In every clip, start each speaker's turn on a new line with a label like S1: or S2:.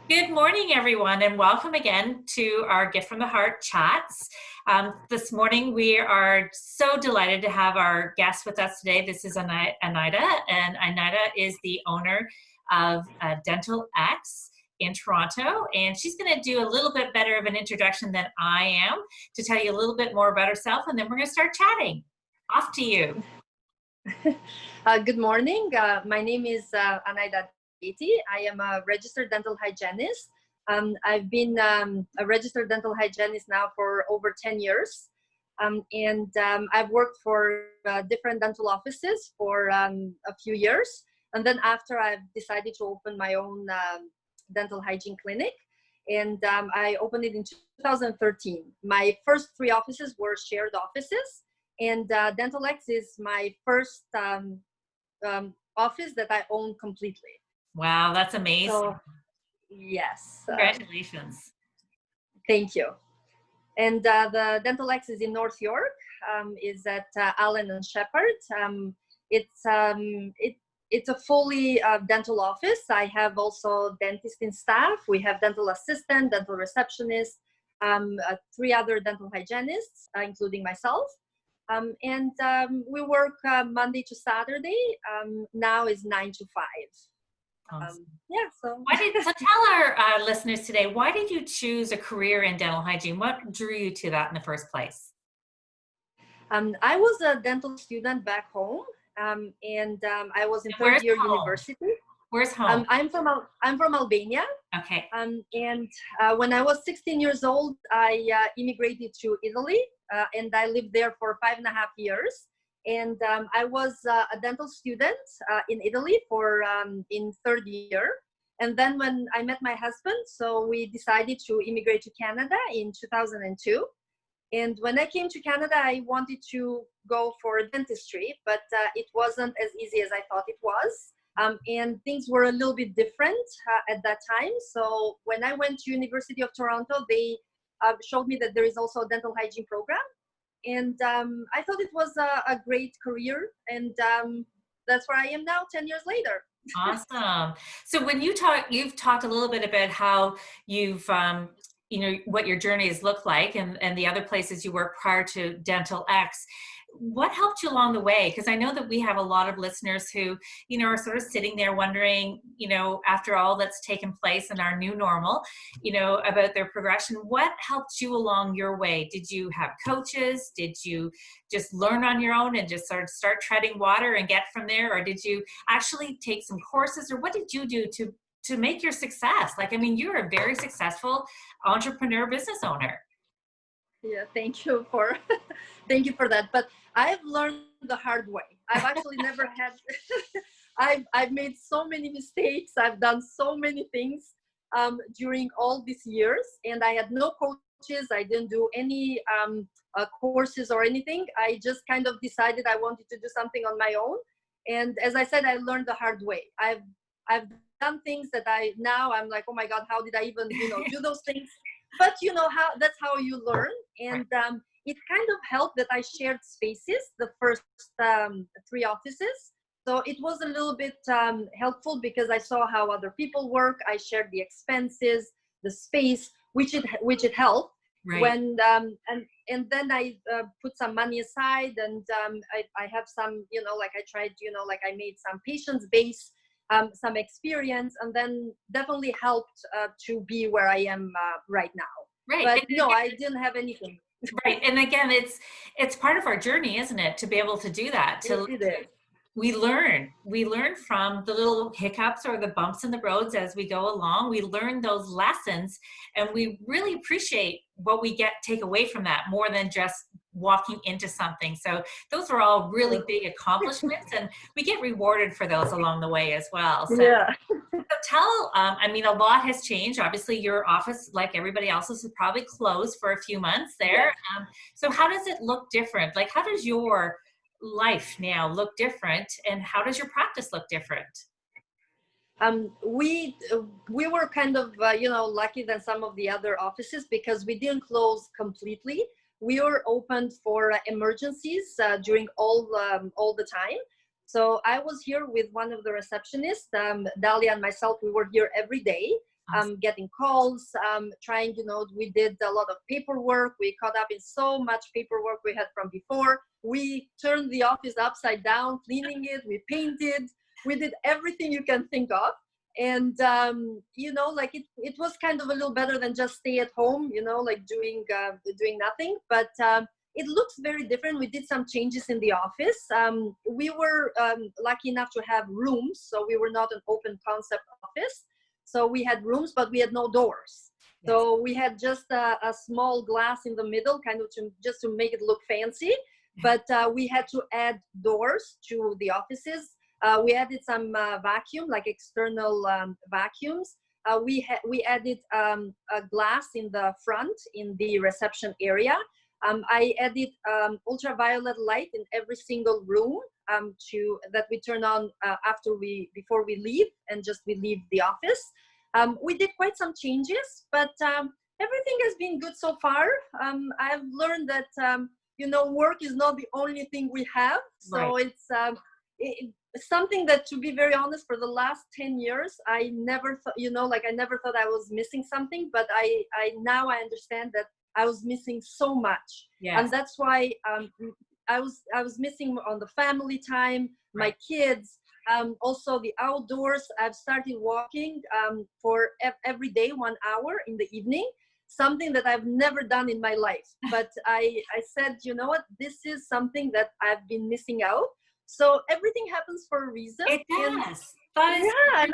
S1: Good morning, everyone, and welcome again to our Gift from the Heart chats. This morning, we are so delighted to have our guest with us today. This is Anaida, and Anaida is the owner of DENTALX in Toronto, and she's going to do a little bit better of an introduction than I am to tell you a little bit more about herself, and then we're going to start chatting. Off to you.
S2: Good morning. My name is Anaida Deti. I am a registered dental hygienist. I've been a registered dental hygienist now for over 10 years. I've worked for different dental offices for a few years. And then after, I've decided to open my own dental hygiene clinic. And I opened it in 2013. My first three offices were shared offices. And DENTALX is my first office that I own completely.
S1: Wow, that's amazing.
S2: So, yes.
S1: Congratulations.
S2: Thank you. And the DENTALX is in North York, is at Allen and Shepherd. It's a fully dental office. I have also dentist in staff. We have dental assistant, dental receptionist, three other dental hygienists, including myself. We work Monday to Saturday. Now is 9 to 5.
S1: Awesome.
S2: So
S1: tell our listeners today, why did you choose a career in dental hygiene? What drew you to that in the first place?
S2: I was a dental student back home, and I was in third year university.
S1: Where's home?
S2: I'm from Albania.
S1: Okay.
S2: When I was 16 years old, I immigrated to Italy, and I lived there for 5.5 years. And I was a dental student in Italy for in third year. And then when I met my husband, so we decided to immigrate to Canada in 2002. And when I came to Canada, I wanted to go for dentistry, but it wasn't as easy as I thought it was. And things were a little bit different at that time. So when I went to University of Toronto, they showed me that there is also a dental hygiene program. And I thought it was a great career. And that's where I am now, 10 years later.
S1: Awesome. So when you've talked a little bit about how you've, what your journey has looked like and the other places you worked prior to DENTALX. What helped you along the way? Because I know that we have a lot of listeners who, are sort of sitting there wondering, after all that's taken place in our new normal, about their progression. What helped you along your way? Did you have coaches? Did you just learn on your own and just sort of start treading water and get from there? Or did you actually take some courses? Or what did you do to make your success? You're a very successful entrepreneur business owner.
S2: Yeah, thank you for thank you for that. But I've learned the hard way. I've actually never had I've made so many mistakes. I've done so many things during all these years, and I had no coaches. I didn't do any courses or anything. I just kind of decided I wanted to do something on my own. And as I said, I learned the hard way. I've done things that I'm like, oh my God, how did I even do those things? But that's how you learn. And it kind of helped that I shared spaces, the first three offices. So it was a little bit helpful because I saw how other people work. I shared the expenses, the space, which it helped.
S1: Right.
S2: When and then I put some money aside, and I have some, I tried, I made some patience base, some experience, and then definitely helped to be where I am right now.
S1: Right.
S2: But no, I didn't have anything.
S1: Right. And again, it's part of our journey, isn't it? To be able to do that.
S2: It is.
S1: We learn from the little hiccups or the bumps in the roads as we go along. We learn those lessons, and we really appreciate what we take away from that more than just walking into something. So those are all really big accomplishments, and we get rewarded for those along the way as well. So,
S2: yeah.
S1: So tell, a lot has changed. Obviously, your office, like everybody else's, is probably closed for a few months there.
S2: Yeah.
S1: So how does it look different? Like, how does your life now look different, and how does your practice look different?
S2: We were kind of lucky than some of the other offices because we didn't close completely. We were open for emergencies during all the time. So I was here with one of the receptionists, Dalia and myself. We were here every day. getting calls, trying, we did a lot of paperwork. We caught up in so much paperwork we had from before. We turned the office upside down, cleaning it. We painted. We did everything you can think of. And, like it was kind of a little better than just stay at home, like doing nothing. But it looks very different. We did some changes in the office. We were lucky enough to have rooms. So we were not an open concept office. So we had rooms, but we had no doors. Yes. So we had just a small glass in the middle, kind of just to make it look fancy. But we had to add doors to the offices. We added some vacuum, like external vacuums. We added a glass in the front in the reception area. I added ultraviolet light in every single room that we turn on before we leave, and just we leave the office. We did quite some changes, but everything has been good so far. I've learned that work is not the only thing we have. So right. It's something that, to be very honest, for the last 10 years, I never thought, I never thought I was missing something, but now I understand that I was missing so much. Yes. And that's why I was missing on the family time, my kids, also the outdoors. I've started walking for every day, 1 hour in the evening, something that I've never done in my life. But I said, you know what, this is something that I've been missing out. So everything happens for a reason.
S1: It does. Those are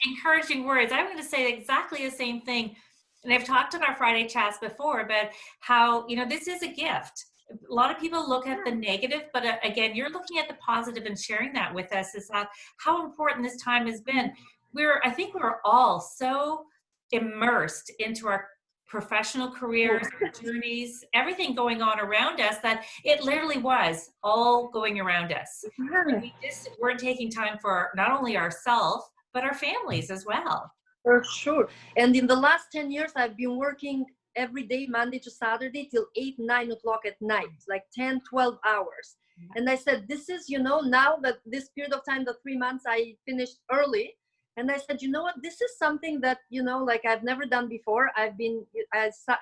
S1: encouraging words. I'm going to say exactly the same thing. And I've talked in our Friday chats before about how, this is a gift. A lot of people look at the negative, but again, you're looking at the positive and sharing that with us is how important this time has been. I think we're all so immersed into our professional careers, journeys, everything going on around us, that it literally was all going around us. And we just weren't taking time for not only ourselves, but our families as well.
S2: For sure. And in the last 10 years, I've been working every day, Monday to Saturday, till 8, 9 o'clock at night, like 10, 12 hours. And I said, this is, now that this period of time, the 3 months, I finished early. And I said, you know what, this is something that, like I've never done before. I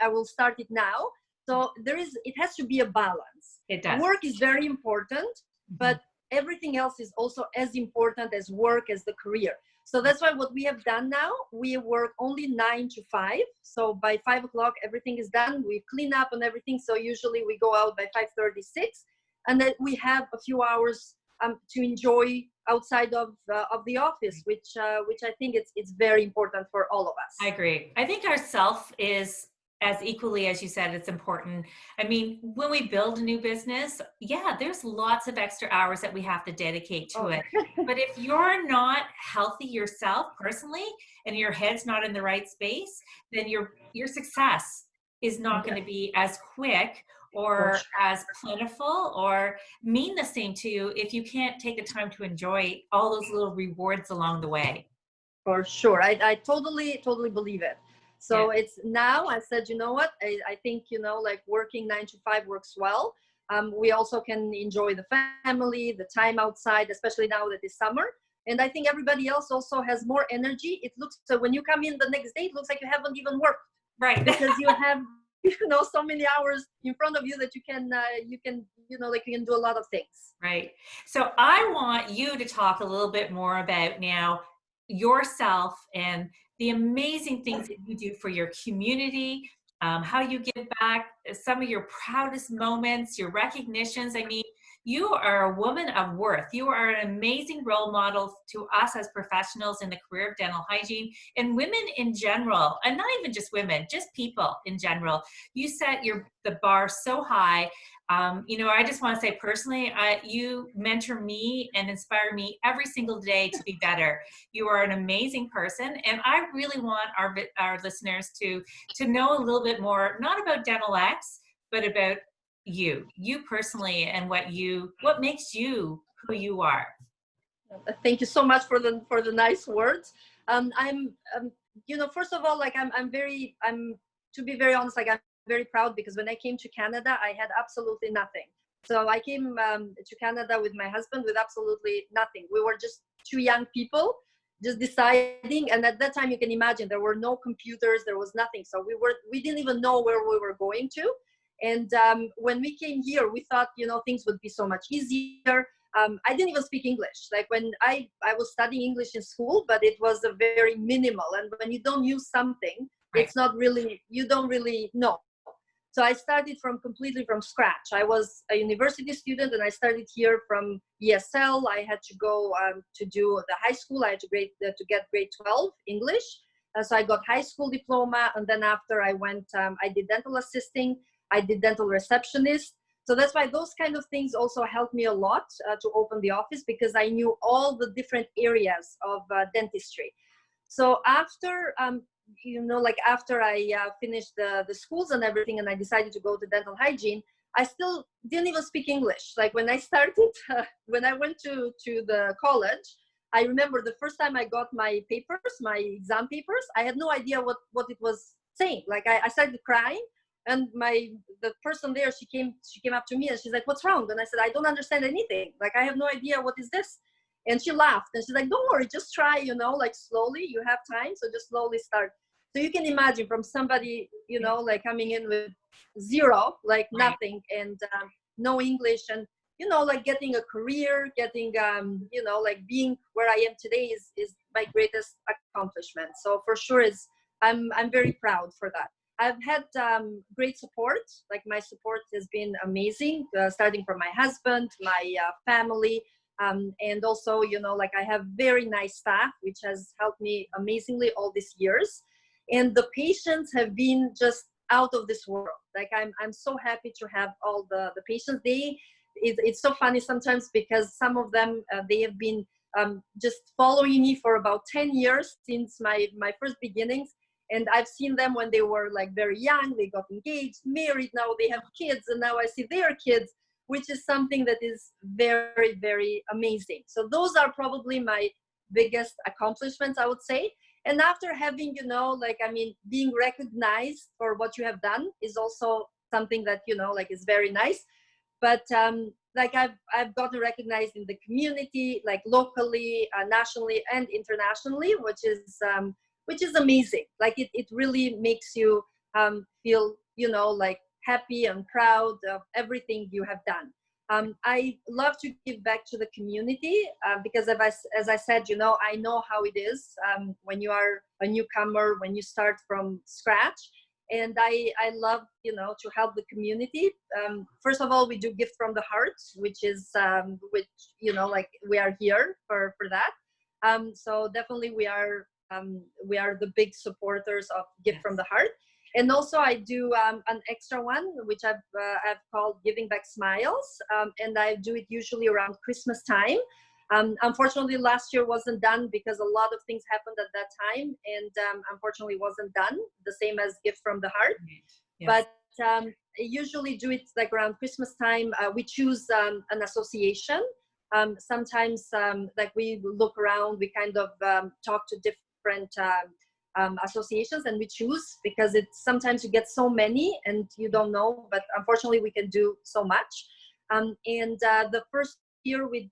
S2: will start it now. So it has to be a balance.
S1: It does.
S2: Work is very important, but everything else is also as important as work, as the career. So that's why what we have done now, we work only 9 to 5. So by 5 o'clock, everything is done. We clean up and everything. So usually we go out by 5:36, and then we have a few hours to enjoy outside of the office, which I think it's very important for all of us.
S1: I agree. I think our self is as equally, as you said, it's important. I mean, when we build a new business, there's lots of extra hours that we have to dedicate to it. But if you're not healthy yourself personally, and your head's not in the right space, then your success is not going to be as quick or as plentiful or mean the same to you if you can't take the time to enjoy all those little rewards along the way.
S2: For sure. I totally believe it. So it's now, I said, you know what, I think, like working 9 to 5 works well. We also can enjoy the family, the time outside, especially now that it's summer. And I think everybody else also has more energy. It looks, so when you come in the next day, it looks like you haven't even worked.
S1: Right.
S2: Because you have, so many hours in front of you that you can do a lot of things.
S1: Right. So I want you to talk a little bit more about now yourself and the amazing things that you do for your community, how you give back, some of your proudest moments, your recognitions. I mean, you are a woman of worth. You are an amazing role model to us as professionals in the career of dental hygiene, and women in general, and not even just women, just people in general. You set the bar so high. I just want to say personally, you mentor me and inspire me every single day to be better. You are an amazing person, and I really want our listeners to know a little bit more, not about DENTALX, but about you personally, and what makes you who you are.
S2: Thank you so much for the nice words. I'm first of all, like to be very honest, like I'm very proud, because when I came to Canada, I had absolutely nothing. So I came to Canada with my husband with absolutely nothing. We were just two young people, just deciding. And at that time, you can imagine there were no computers, there was nothing. So we didn't even know where we were going to. And when we came here, we thought, things would be so much easier. I didn't even speak English. Like when I was studying English in school, but it was a very minimal. And when you don't use something,
S1: Right.
S2: it's not really, you don't really know. So I started completely from scratch. I was a university student, and I started here from ESL. I had to go to do the high school. I had to get grade 12 English. So I got high school diploma, and then after I went, I did dental assisting. I did dental receptionist. So that's why those kind of things also helped me a lot to open the office, because I knew all the different areas of dentistry. So after after I finished the schools and everything, and I decided to go to dental hygiene, I still didn't even speak English. Like when I started, when I went to the college, I remember the first time I got my papers, my exam papers, I had no idea what it was saying. Like I started crying, and the person there, she came up to me and she's like, "What's wrong?" And I said, "I don't understand anything. Like I have no idea what is this." And she laughed and she's like, "Don't worry, just try, like slowly, you have time, so just slowly start." So you can imagine from somebody, like coming in with zero, like nothing, and no English, and like getting a career, getting like being where I am today is my greatest accomplishment. So for sure, I'm very proud for that. I've had great support. Like my support has been amazing, starting from my husband, my family. And also, like I have very nice staff, which has helped me amazingly all these years. And the patients have been just out of this world. Like I'm so happy to have all the patients. It's so funny sometimes, because some of them, they have been just following me for about 10 years since my first beginnings. And I've seen them when they were like very young, they got engaged, married, now they have kids, and now I see their kids, which is something that is very, very amazing. So those are probably my biggest accomplishments, I would say. And after having, being recognized for what you have done is also something that, like is very nice. But like I've gotten recognized in the community, like locally, nationally, and internationally, which is amazing. Like it really makes you feel, like happy and proud of everything you have done. I love to give back to the community because as I said, I know how it is when you are a newcomer, when you start from scratch. And I love, to help the community. First of all, we do Gift from the Heart, which is, like we are here for that. So definitely we are the big supporters of Gift from the Heart. And also I do an extra one, which I've called Giving Back Smiles. And I do it usually around Christmas time. Unfortunately, last year wasn't done because a lot of things happened at that time. And unfortunately wasn't done, the same as Gift from the Heart. Yes. But I usually do it like around Christmas time. We choose an association. Sometimes like we look around, we kind of talk to different associations, and we choose, because it's sometimes you get so many and you don't know, but unfortunately we can do so much. And the first year we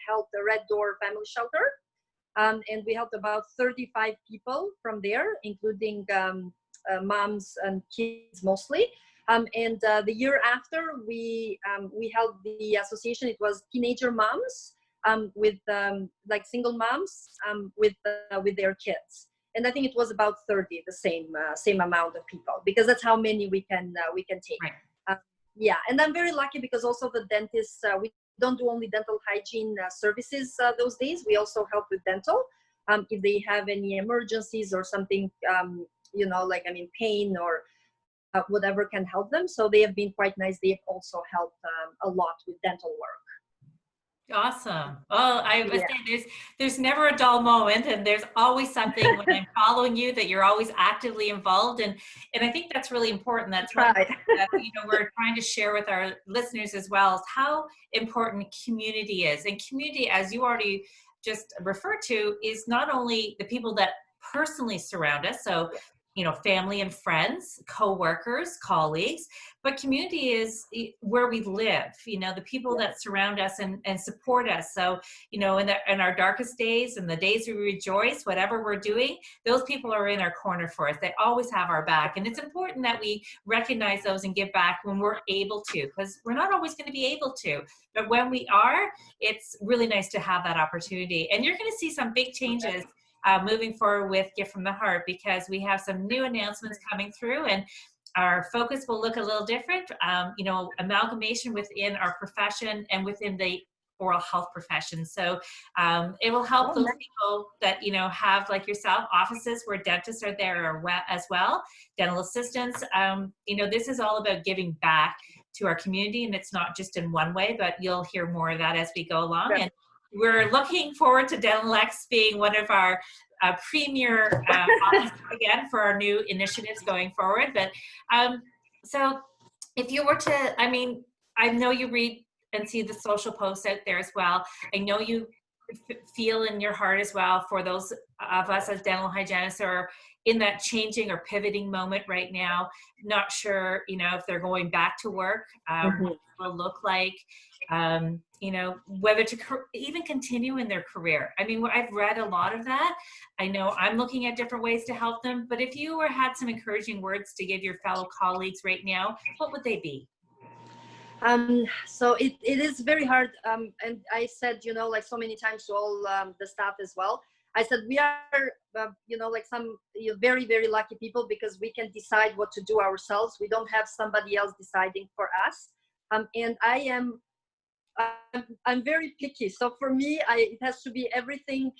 S2: helped the Red Door Family Shelter, and we helped about 35 people from there, including moms and kids mostly. And the year after, we held the association. It was teenager moms with like single moms with their kids. And I think it was about 30, the same amount of people, because that's how many we can take. Right. Yeah, and I'm very lucky because also the dentists, we don't do only dental hygiene services those days. We also help with dental if they have any emergencies or something, pain or whatever can help them. So they have been quite nice. They have also helped a lot with dental work.
S1: Awesome. Well, I would say there's never a dull moment, and there's always something when I'm following you that you're always actively involved, and I think that's really important. That's right. That we're trying to share with our listeners as well, is how important community is. And community, as you already just referred to, is not only the people that personally surround us. So family and friends, co-workers, colleagues, but community is where we live, the people that surround us and support us. So, in our darkest days and the days we rejoice, whatever we're doing, those people are in our corner for us. They always have our back. And it's important that we recognize those and give back when we're able to, because we're not always going to be able to. But when we are, it's really nice to have that opportunity. And you're going to see some big changes moving forward with Gift from the Heart, because we have some new announcements coming through, and our focus will look a little different. Amalgamation within our profession and within the oral health profession. So it will help those people that, have, like yourself, offices where dentists are there as well, dental assistants. This is all about giving back to our community, and it's not just in one way, but you'll hear more of that as we go along. And we're looking forward to DENTALX being one of our premier offices again for our new initiatives going forward. But so if you were to, I know you read and see the social posts out there as well. I know you feel in your heart as well for those of us as dental hygienists are in that changing or pivoting moment right now, not sure, if they're going back to work, what it will look like, whether to even continue in their career. I've read a lot of that. I know I'm looking at different ways to help them, but if you had some encouraging words to give your fellow colleagues right now, what would they be?
S2: So it is very hard. And I said, like so many times to all the staff as well, I said, we are, like some very, very lucky people, because we can decide what to do ourselves. We don't have somebody else deciding for us. And I'm very picky. So for me, it has to be everything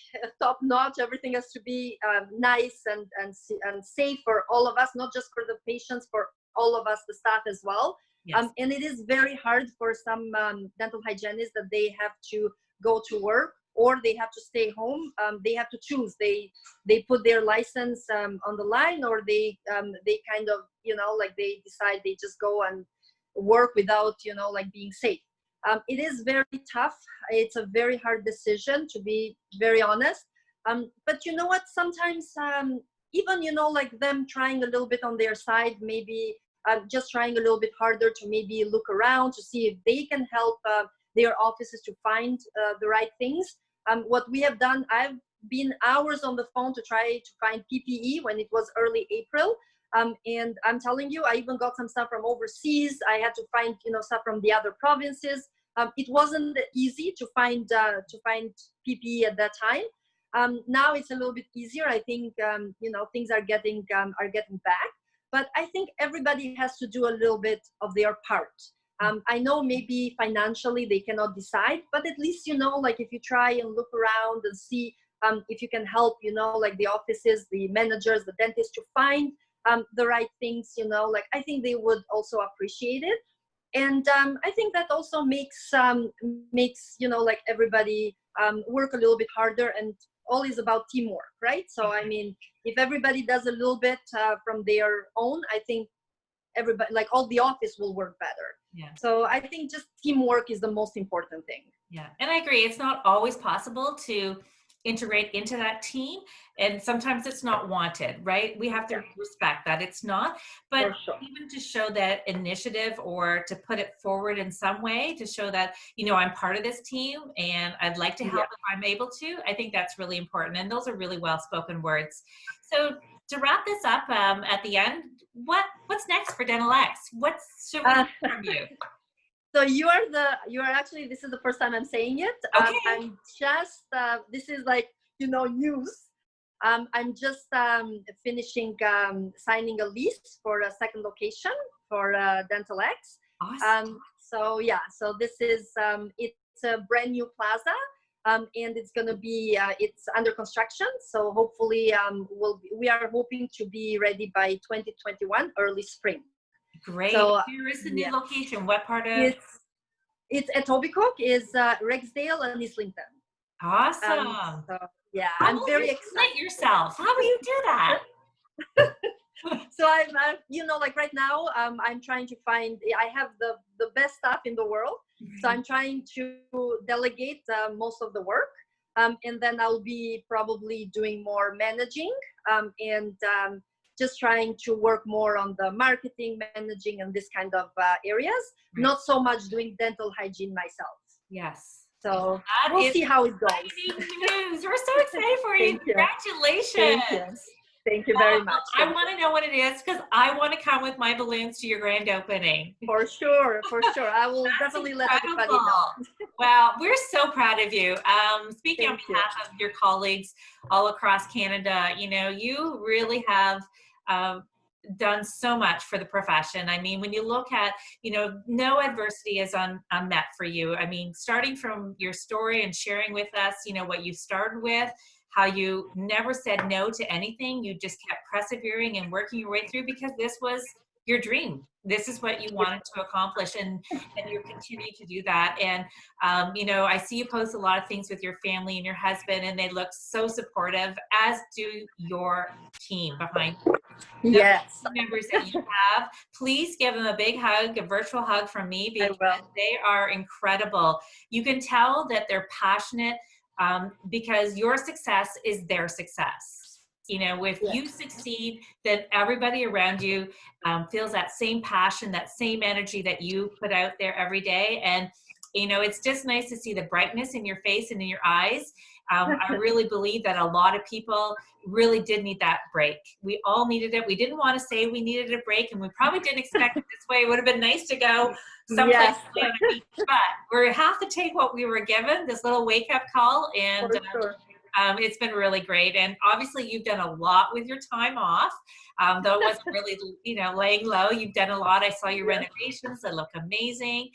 S2: top notch. Everything has to be nice and safe for all of us, not just for the patients, for all of us, the staff as well.
S1: Yes.
S2: And it is very hard for some dental hygienists that they have to go to work or they have to stay home. They have to choose. They put their license on the line, or they kind of, they decide they just go and work without, being safe. It is very tough. It's a very hard decision, to be very honest. But you know what? Sometimes even, them trying a little bit on their side, maybe just trying a little bit harder to maybe look around to see if they can help their offices to find the right things. What we have done, I've been hours on the phone to try to find PPE when it was early April. And I'm telling you, I even got some stuff from overseas. I had to find, stuff from the other provinces. It wasn't easy to find PPE at that time. Now it's a little bit easier. I think, things are getting back. But I think everybody has to do a little bit of their part. I know maybe financially they cannot decide, but at least, if you try and look around and see if you can help, the offices, the managers, the dentists to find the right things, I think they would also appreciate it. And I think that also makes everybody work a little bit harder, and all is about teamwork, right? So, if everybody does a little bit from their own, I think everybody, all the office will work better.
S1: Yeah.
S2: So I think just teamwork is the most important thing.
S1: Yeah. And I agree. It's not always possible to integrate into that team. And sometimes it's not wanted, right? We have to respect that it's not, but even to show that initiative or to put it forward in some way to show that, I'm part of this team and I'd like to help if I'm able to, I think that's really important. And those are really well-spoken words. So to wrap this up at the end, what's next for DENTALX? What should we learn from you?
S2: So you are actually, this is the first time I'm saying it.
S1: Okay.
S2: I'm just, this is news. I'm just finishing signing a lease for a second location for DENTALX.
S1: Awesome.
S2: So this is, it's a brand new plaza. And it's going to be, it's under construction. So hopefully we are hoping to be ready by 2021, early spring.
S1: Great.
S2: So,
S1: where is the new location? What part of?
S2: It's at Etobicoke, is Rexdale and Islington.
S1: Awesome.
S2: So I'm very excited.
S1: Yourself. How will you do that?
S2: So I'm right now, I'm trying to find, I have the best staff in the world. So I'm trying to delegate most of the work. And then I'll be probably doing more managing and just trying to work more on the marketing, managing, and this kind of areas.
S1: Right.
S2: Not so much doing dental hygiene myself.
S1: Yes.
S2: So
S1: That
S2: we'll
S1: is
S2: see how it goes.
S1: exciting news. We're so excited for you.
S2: Thank you.
S1: Congratulations.
S2: Thank you. Thank you very much.
S1: I want to know what it is because I want to come with my balloons to your grand opening.
S2: For sure, for sure. I will definitely let everybody know.
S1: Well, we're so proud of you. Speaking on
S2: Thank
S1: behalf of your colleagues all across Canada, you know, you really have done so much for the profession. I mean, when you look at, you know, no adversity is unmet for you. I mean, starting from your story and sharing with us, you know, what you started with, how you never said no to anything. You just kept persevering and working your way through because this was your dream. This is what you wanted to accomplish, and you're continuing to do that. And you know, I see you post a lot of things with your family and your husband, and they look so supportive, as do your team behind you.
S2: Yes.
S1: The members that you have, please give them a big hug, a virtual hug from me, because they are incredible. You can tell that they're passionate because your success is their success. You know, if you succeed, then everybody around you feels that same passion, that same energy that you put out there every day. And, you know, it's just nice to see the brightness in your face and in your eyes. I really believe that a lot of people really did need that break. We all needed it. We didn't want to say we needed a break, and we probably didn't expect it this way. It would have been nice to go someplace on a beach, but we have to take what we were given, this little wake-up call, and it's been really great. And obviously you've done a lot with your time off, though it wasn't really, you know, laying low. You've done a lot. I saw your renovations. They look amazing.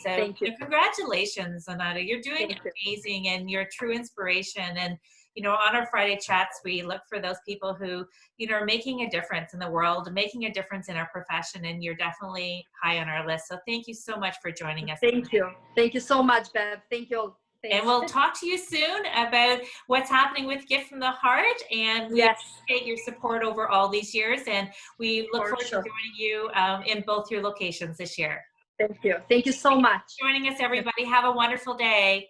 S1: So congratulations, Anaida. You're doing amazing, and you're a true inspiration. And, you know, on our Friday chats, we look for those people who, you know, are making a difference in the world, making a difference in our profession, and you're definitely high on our list. So thank you so much for joining us.
S2: Thank you. Thank you so much, Bev. Thank you all. Thanks.
S1: And we'll talk to you soon about what's happening with Gift from the Heart. And we appreciate your support over all these years. And we look forward to joining you in both your locations this year.
S2: Thank you. Thank you so much.
S1: Joining us, everybody. Have a wonderful day.